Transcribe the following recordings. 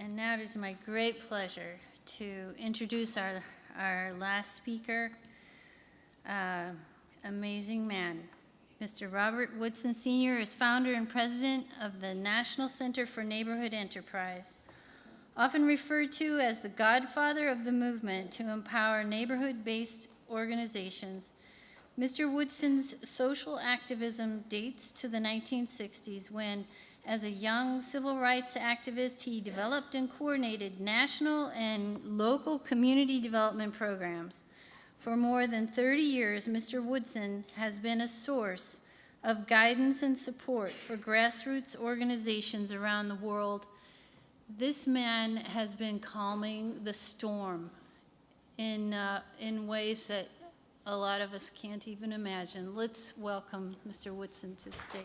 And now it is my great pleasure to introduce our last speaker, amazing man. Mr. Robert Woodson Sr. is founder and president of the National Center for Neighborhood Enterprise, often referred to as the godfather of the movement to empower neighborhood-based organizations. Mr. Woodson's social activism dates to the 1960s when, as a young civil rights activist, he developed and coordinated national and local community development programs. For more than 30 years, Mr. Woodson has been a source of guidance and support for grassroots organizations around the world. This man has been calming the storm in ways that a lot of us can't even imagine. Let's welcome Mr. Woodson to the stage.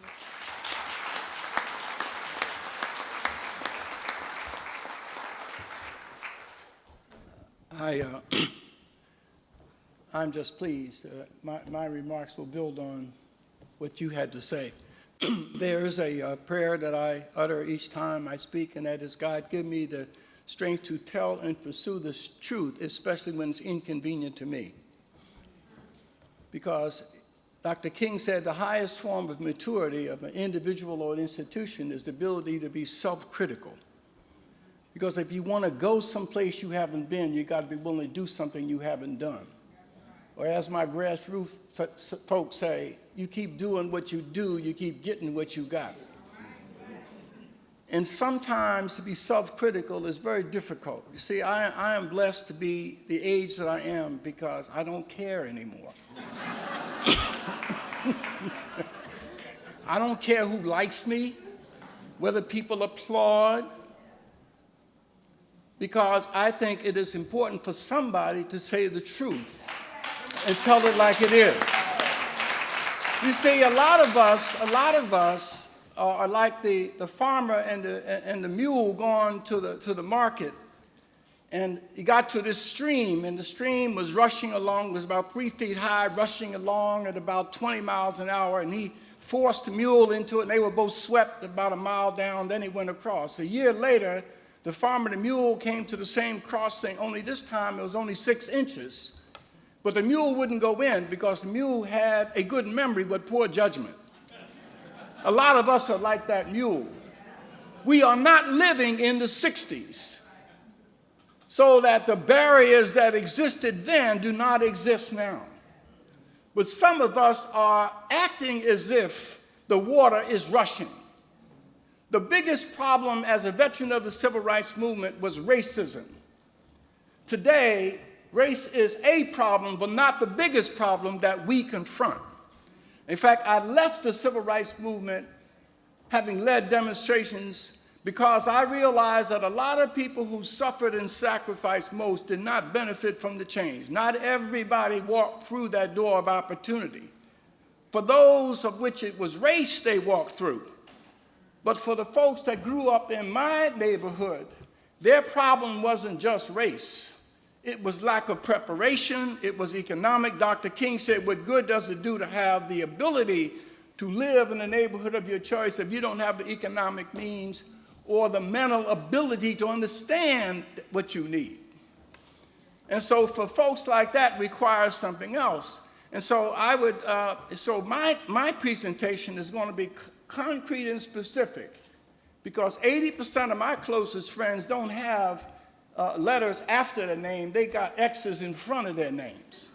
I'm just pleased. My remarks will build on what you had to say. There's a prayer that I utter each time I speak, and that is, God, give me the strength to tell and pursue this truth, especially when it's inconvenient to me. Because Dr. King said the highest form of maturity of an individual or an institution is the ability to be self-critical. Because if you want to go someplace you haven't been, you got to be willing to do something you haven't done. Or as my grassroots folks say, you keep doing what you do, you keep getting what you got. And sometimes to be self-critical is very difficult. You see, I am blessed to be the age that I am because I don't care anymore. I don't care who likes me, whether people applaud, because I think it is important for somebody to say the truth and tell it like it is. You see, a lot of us are like the farmer and the mule going to the market, and he got to this stream, and the stream was rushing along. It was about 3 feet high, rushing along at about 20 miles an hour, and he forced the mule into it, and they were both swept about a mile down. Then he went across. A year later, the farmer and the mule came to the same crossing, only this time it was only 6 inches. But the mule wouldn't go in because the mule had a good memory but poor judgment. A lot of us are like that mule. We are not living in the 60s, so that the barriers that existed then do not exist now. But some of us are acting as if the water is rushing. The biggest problem as a veteran of the civil rights movement was racism. Today, race is a problem, but not the biggest problem that we confront. In fact, I left the civil rights movement having led demonstrations because I realized that a lot of people who suffered and sacrificed most did not benefit from the change. Not everybody walked through that door of opportunity. For those of which it was race, they walked through. But for the folks that grew up in my neighborhood, their problem wasn't just race. It was lack of preparation. It was economic. Dr. King said, what good does it do to have the ability to live in the neighborhood of your choice if you don't have the economic means or the mental ability to understand what you need? And so for folks like that requires something else. And so my presentation is going to be concrete and specific, because 80% of my closest friends don't have letters after their name. They got X's in front of their names.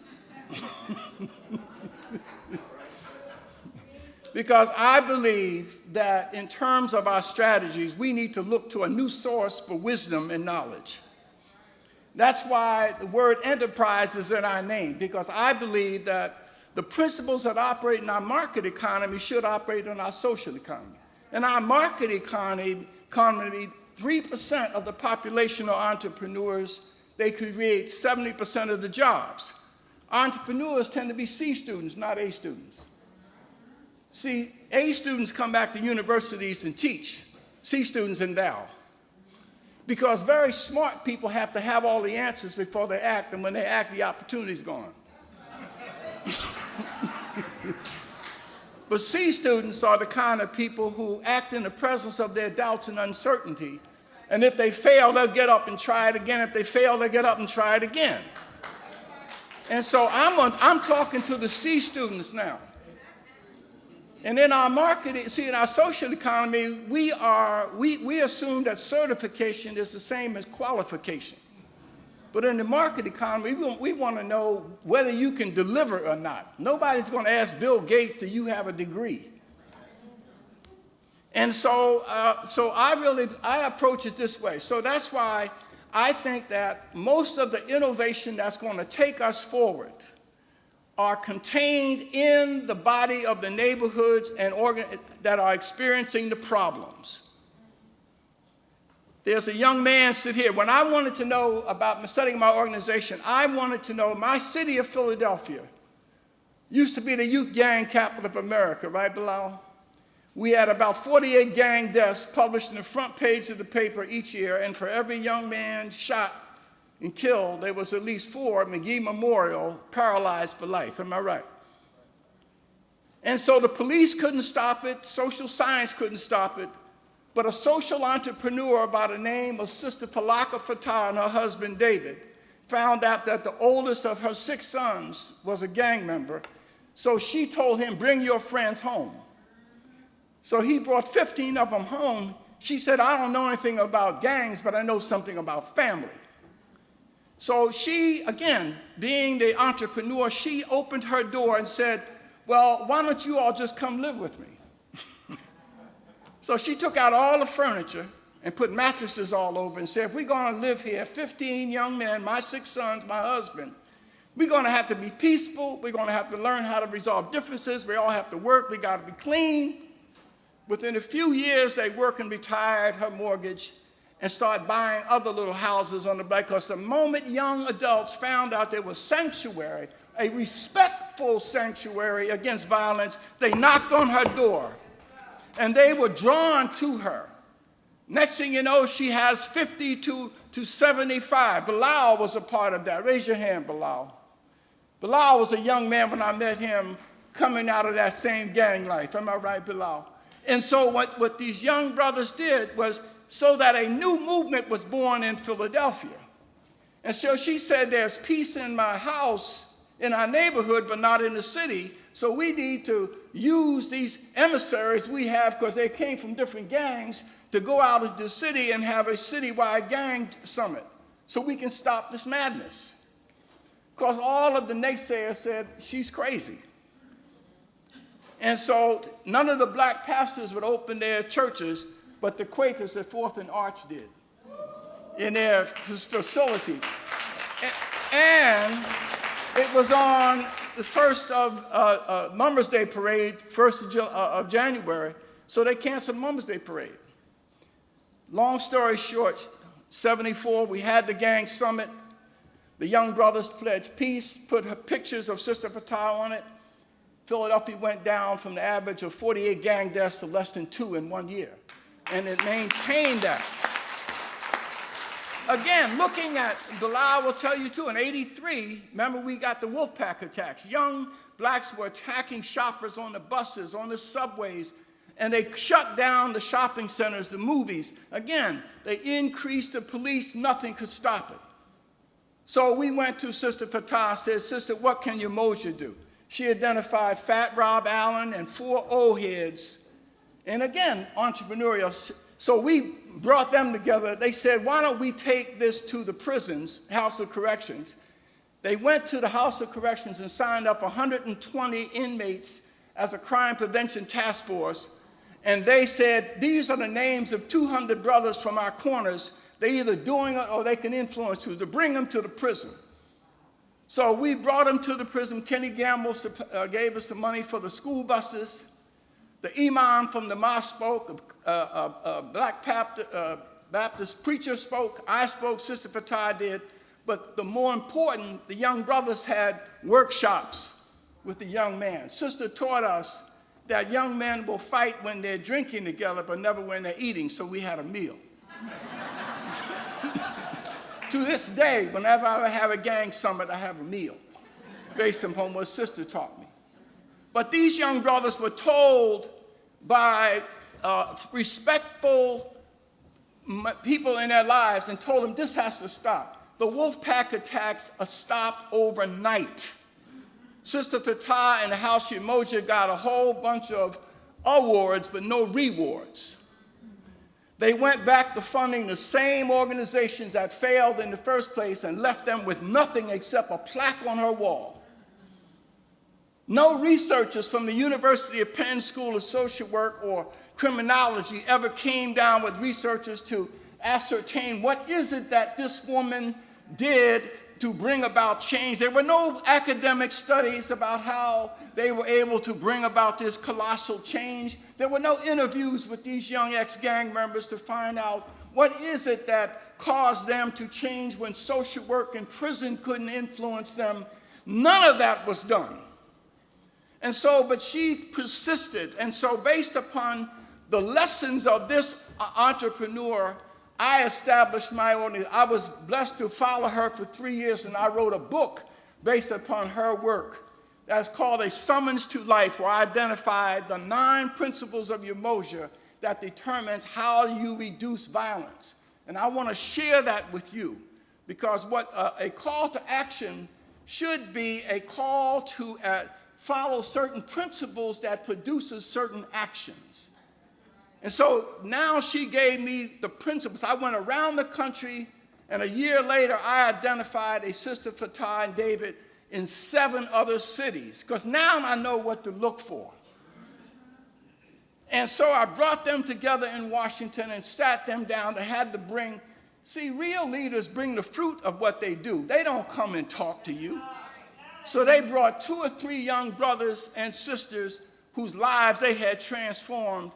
Because I believe that in terms of our strategies, we need to look to a new source for wisdom and knowledge. That's why the word enterprise is in our name, because I believe that the principles that operate in our market economy should operate in our social economy. In our market economy, 3% of the population are entrepreneurs. They create 70% of the jobs. Entrepreneurs tend to be C students, not A students. See, A students come back to universities and teach. C students endow. Because very smart people have to have all the answers before they act, and when they act, the opportunity's gone. But C students are the kind of people who act in the presence of their doubts and uncertainty And if they fail, they'll get up and try it again. If they fail, they'll get up and try it again. And so I'm talking to the C students now. And in our marketing, see, in our social economy, we assume that certification is the same as qualification. But in the market economy, we want to know whether you can deliver or not. Nobody's going to ask Bill Gates, do you have a degree? And so I approach it this way. So that's why I think that most of the innovation that's going to take us forward are contained in the body of the neighborhoods and that are experiencing the problems. There's a young man sit here. When I wanted to know about setting my organization, I wanted to know my city of Philadelphia used to be the youth gang capital of America, right, Bilal? We had about 48 gang deaths published in the front page of the paper each year, and for every young man shot and killed, there was at least 4 McGee Memorial paralyzed for life. Am I right? And so the police couldn't stop it, social science couldn't stop it, but a social entrepreneur by the name of Sister Falaka Fatah and her husband David found out that the oldest of her 6 sons was a gang member. So she told him, bring your friends home. So he brought 15 of them home. She said, I don't know anything about gangs, but I know something about family. So she, again, being the entrepreneur, she opened her door and said, well, why don't you all just come live with me? So she took out all the furniture and put mattresses all over and said, if we're going to live here, 15 young men, my 6 sons, my husband, we're going to have to be peaceful. We're going to have to learn how to resolve differences. We all have to work. We got to be clean. Within a few years, they worked and retired her mortgage and started buying other little houses on the block, because the moment young adults found out there was sanctuary, a respectful sanctuary against violence, they knocked on her door. And they were drawn to her. Next thing you know, she has 50 to 75. Bilal was a part of that. Raise your hand, Bilal. Bilal was a young man when I met him coming out of that same gang life. Am I right, Bilal? And so what these young brothers did was so that a new movement was born in Philadelphia. And so she said, there's peace in my house, in our neighborhood, but not in the city. So we need to use these emissaries we have, because they came from different gangs, to go out into the city and have a citywide gang summit so we can stop this madness. Because all of the naysayers said, she's crazy. And so none of the black pastors would open their churches, but the Quakers at 4th and Arch did in their facility. And it was on the first of Mother's Day parade, 1st of January, so they canceled Mother's Day parade. Long story short, 74, we had the gang summit. The young brothers pledged peace, put pictures of Sister Fatah on it. Philadelphia went down from the average of 48 gang deaths to less than 2 in 1 year. And it maintained that. Again, looking at, Bilal will tell you too, in 83, remember we got the Wolfpack attacks. Young blacks were attacking shoppers on the buses, on the subways, and they shut down the shopping centers, the movies. Again, they increased the police, nothing could stop it. So we went to Sister Fatah, said, Sister, what can your Moshe do? She identified Fat Rob Allen and 4 old heads, and again, entrepreneurial. So we brought them together. They said, why don't we take this to the prisons, House of Corrections? They went to the House of Corrections and signed up 120 inmates as a crime prevention task force. And they said, these are the names of 200 brothers from our corners. They're either doing it or they can influence you to bring them to the prison. So we brought them to the prison. Kenny Gamble gave us the money for the school buses. The imam from the mosque spoke. A black Baptist preacher spoke. I spoke. Sister Fatah did. But the more important, the young brothers had workshops with the young man. Sister taught us that young men will fight when they're drinking together, but never when they're eating. So we had a meal. To this day, whenever I have a gang summit, I have a meal based upon what Sister taught me. But these young brothers were told by respectful people in their lives and told them this has to stop. The Wolfpack attacks stopped overnight. Sister Fatah and the House Umoja got a whole bunch of awards, but no rewards. They went back to funding the same organizations that failed in the first place and left them with nothing except a plaque on her wall. No researchers from the University of Penn School of Social Work or Criminology ever came down with researchers to ascertain what is it that this woman did to bring about change. There were no academic studies about how they were able to bring about this colossal change. There were no interviews with these young ex-gang members to find out what is it that caused them to change when social work and prison couldn't influence them. None of that was done. And so, but she persisted. And so based upon the lessons of this entrepreneur, I established my own. I was blessed to follow her for 3 years, and I wrote a book based upon her work that's called A Summons to Life, where I identified the 9 principles of Umoja that determines how you reduce violence. And I want to share that with you, because what a call to action should be a call to follow certain principles that produces certain actions. And so now she gave me the principles. I went around the country, and a year later, I identified a Sister Fatah and David in 7 other cities, because now I know what to look for. And so I brought them together in Washington and sat them down. They had to bring, see, real leaders bring the fruit of what they do. They don't come and talk to you. So they brought 2 or 3 young brothers and sisters whose lives they had transformed.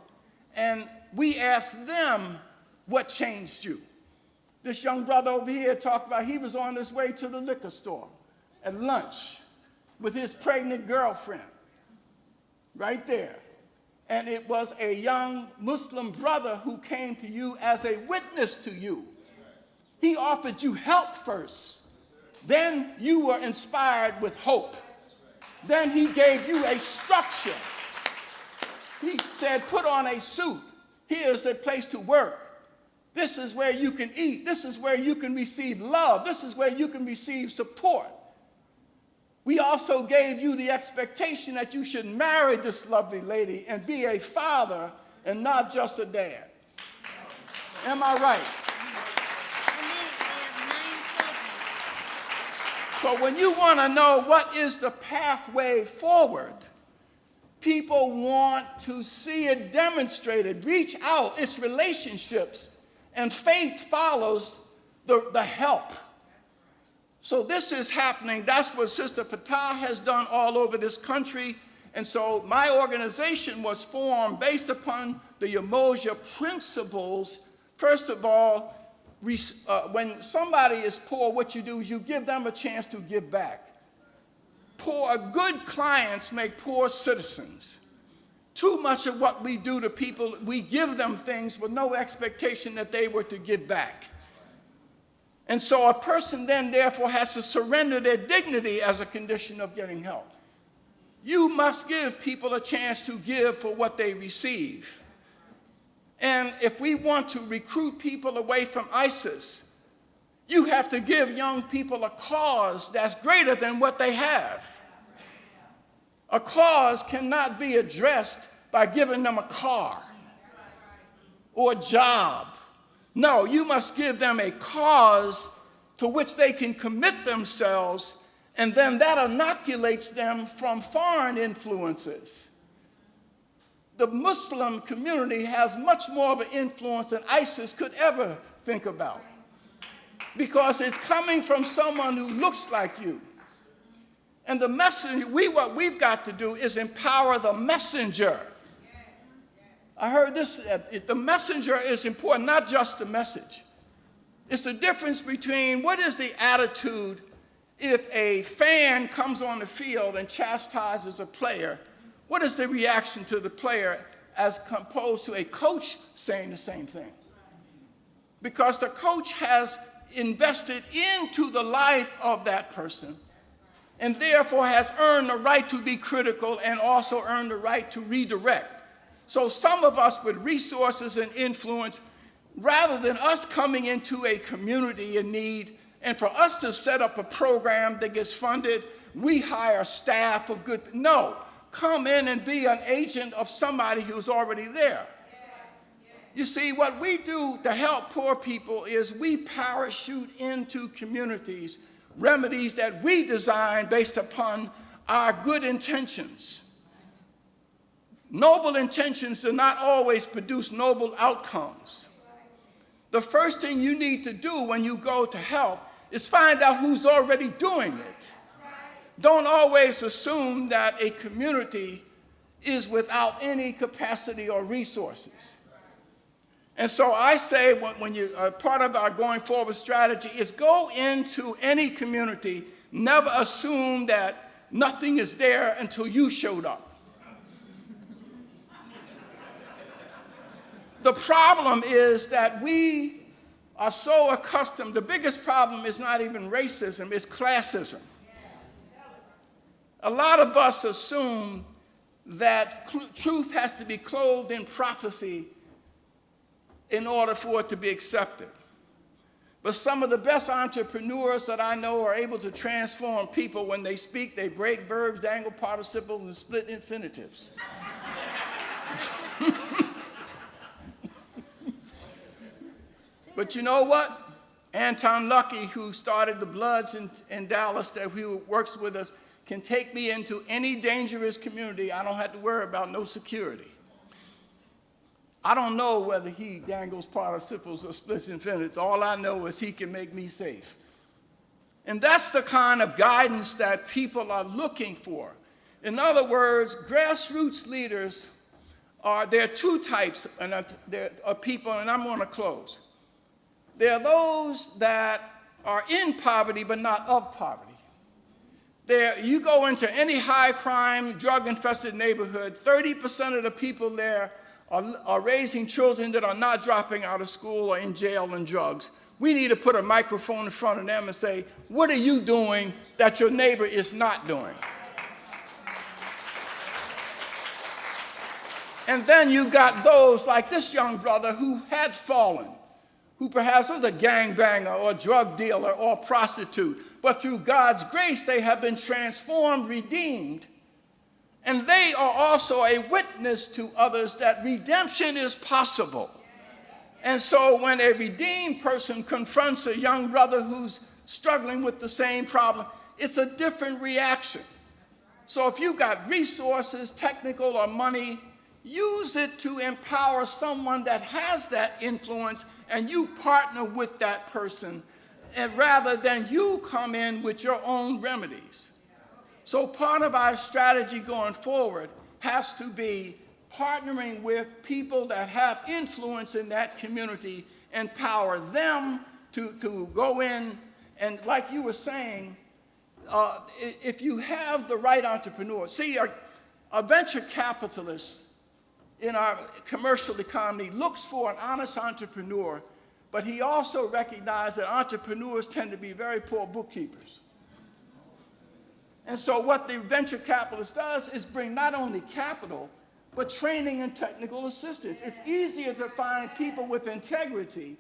And we asked them, what changed you? This young brother over here talked about he was on his way to the liquor store at lunch with his pregnant girlfriend, right there. And it was a young Muslim brother who came to you as a witness to you. He offered you help first. Then you were inspired with hope. Then he gave you a structure. He said, put on a suit. Here's the place to work. This is where you can eat. This is where you can receive love. This is where you can receive support. We also gave you the expectation that you should marry this lovely lady and be a father and not just a dad. Am I right? So when you want to know what is the pathway forward, people want to see it demonstrated. Reach out. It's relationships. And faith follows the help. So this is happening. That's what Sister Fatah has done all over this country. And so my organization was formed based upon the Umoja principles. First of all, when somebody is poor, what you do is you give them a chance to give back. Good clients make poor citizens. Too much of what we do to people, we give them things with no expectation that they were to give back. And so a person then therefore has to surrender their dignity as a condition of getting help. You must give people a chance to give for what they receive. And if we want to recruit people away from ISIS, you have to give young people a cause that's greater than what they have. A cause cannot be addressed by giving them a car or a job. No, you must give them a cause to which they can commit themselves, and then that inoculates them from foreign influences. The Muslim community has much more of an influence than ISIS could ever think about, because it's coming from someone who looks like you. And the messenger, what we've got to do is empower the messenger. I heard this, the messenger is important, not just the message. It's the difference between what is the attitude if a fan comes on the field and chastises a player. What is the reaction to the player as opposed to a coach saying the same thing? Because the coach has invested into the life of that person and therefore has earned the right to be critical and also earned the right to redirect. So some of us with resources and influence rather than us coming into a community in need and for us to set up a program that gets funded, we hire staff of good. No, come in and be an agent of somebody who's already there. You see, what we do to help poor people is we parachute into communities remedies that we design based upon our good intentions. Noble intentions do not always produce noble outcomes. The first thing you need to do when you go to help is find out who's already doing it. Don't always assume that a community is without any capacity or resources. And so I say, when you part of our going forward strategy is go into any community, never assume that nothing is there until you showed up. The problem is that we are so accustomed, the biggest problem is not even racism, it's classism. A lot of us assume that truth has to be clothed in prophecy in order for it to be accepted. But some of the best entrepreneurs that I know are able to transform people. When they speak, they break verbs, dangle participles, and split infinitives. But you know what? Anton Lucky, who started the Bloods in Dallas, who works with us, can take me into any dangerous community. I don't have to worry about no security. I don't know whether he dangles participles or splits infinitives. All I know is he can make me safe. And that's the kind of guidance that people are looking for. In other words, grassroots leaders there are two types of people, and I'm going to close. There are those that are in poverty but not of poverty. You go into any high crime, drug infested neighborhood, 30% of the people there are raising children that are not dropping out of school or in jail and drugs. We need to put a microphone in front of them and say, what are you doing that your neighbor is not doing? And then you got those like this young brother who had fallen, who perhaps was a gangbanger or a drug dealer or a prostitute, but through God's grace they have been transformed, redeemed, and they are also a witness to others that redemption is possible. And so when a redeemed person confronts a young brother who's struggling with the same problem, it's a different reaction. So if you've got resources, technical or money, use it to empower someone that has that influence, and you partner with that person, and rather than you come in with your own remedies. So part of our strategy going forward has to be partnering with people that have influence in that community, empower them to go in, and like you were saying, if you have the right entrepreneur, see, a venture capitalist in our commercial economy looks for an honest entrepreneur, but he also recognizes that entrepreneurs tend to be very poor bookkeepers. And so what the venture capitalist does is bring not only capital, but training and technical assistance. It's easier to find people with integrity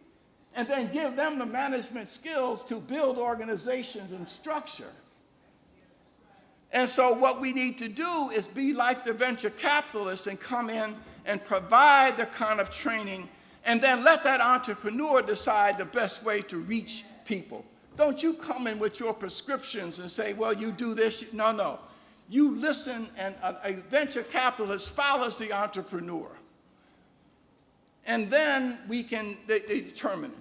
and then give them the management skills to build organizations and structure. And so what we need to do is be like the venture capitalists and come in and provide the kind of training, and then let that entrepreneur decide the best way to reach people. Don't you come in with your prescriptions and say, well, you do this. No. You listen, and a venture capitalist follows the entrepreneur. And then we can determine it.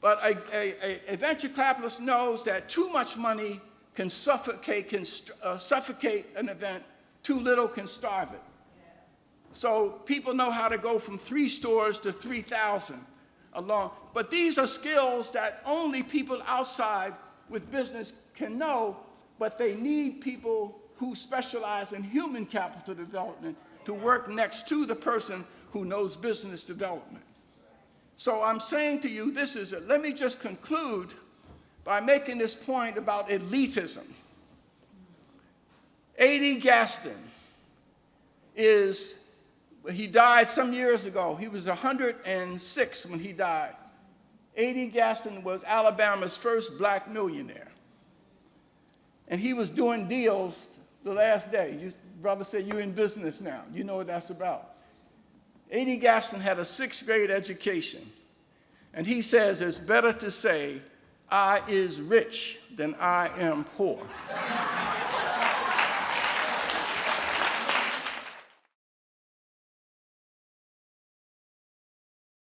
But a venture capitalist knows that too much money can suffocate an event, too little can starve it. So people know how to go from 3 stores to 3,000 along. But these are skills that only people outside with business can know, but they need people who specialize in human capital development to work next to the person who knows business development. So I'm saying to you, let me just conclude by making this point about elitism. A.D. Gaston is he died some years ago. He was 106 when he died. A.D. Gaston was Alabama's first black millionaire. And he was doing deals the last day. Brother said, you're in business now. You know what that's about. A.D. Gaston had a 6th grade education. And he says it's better to say, I is rich than I am poor.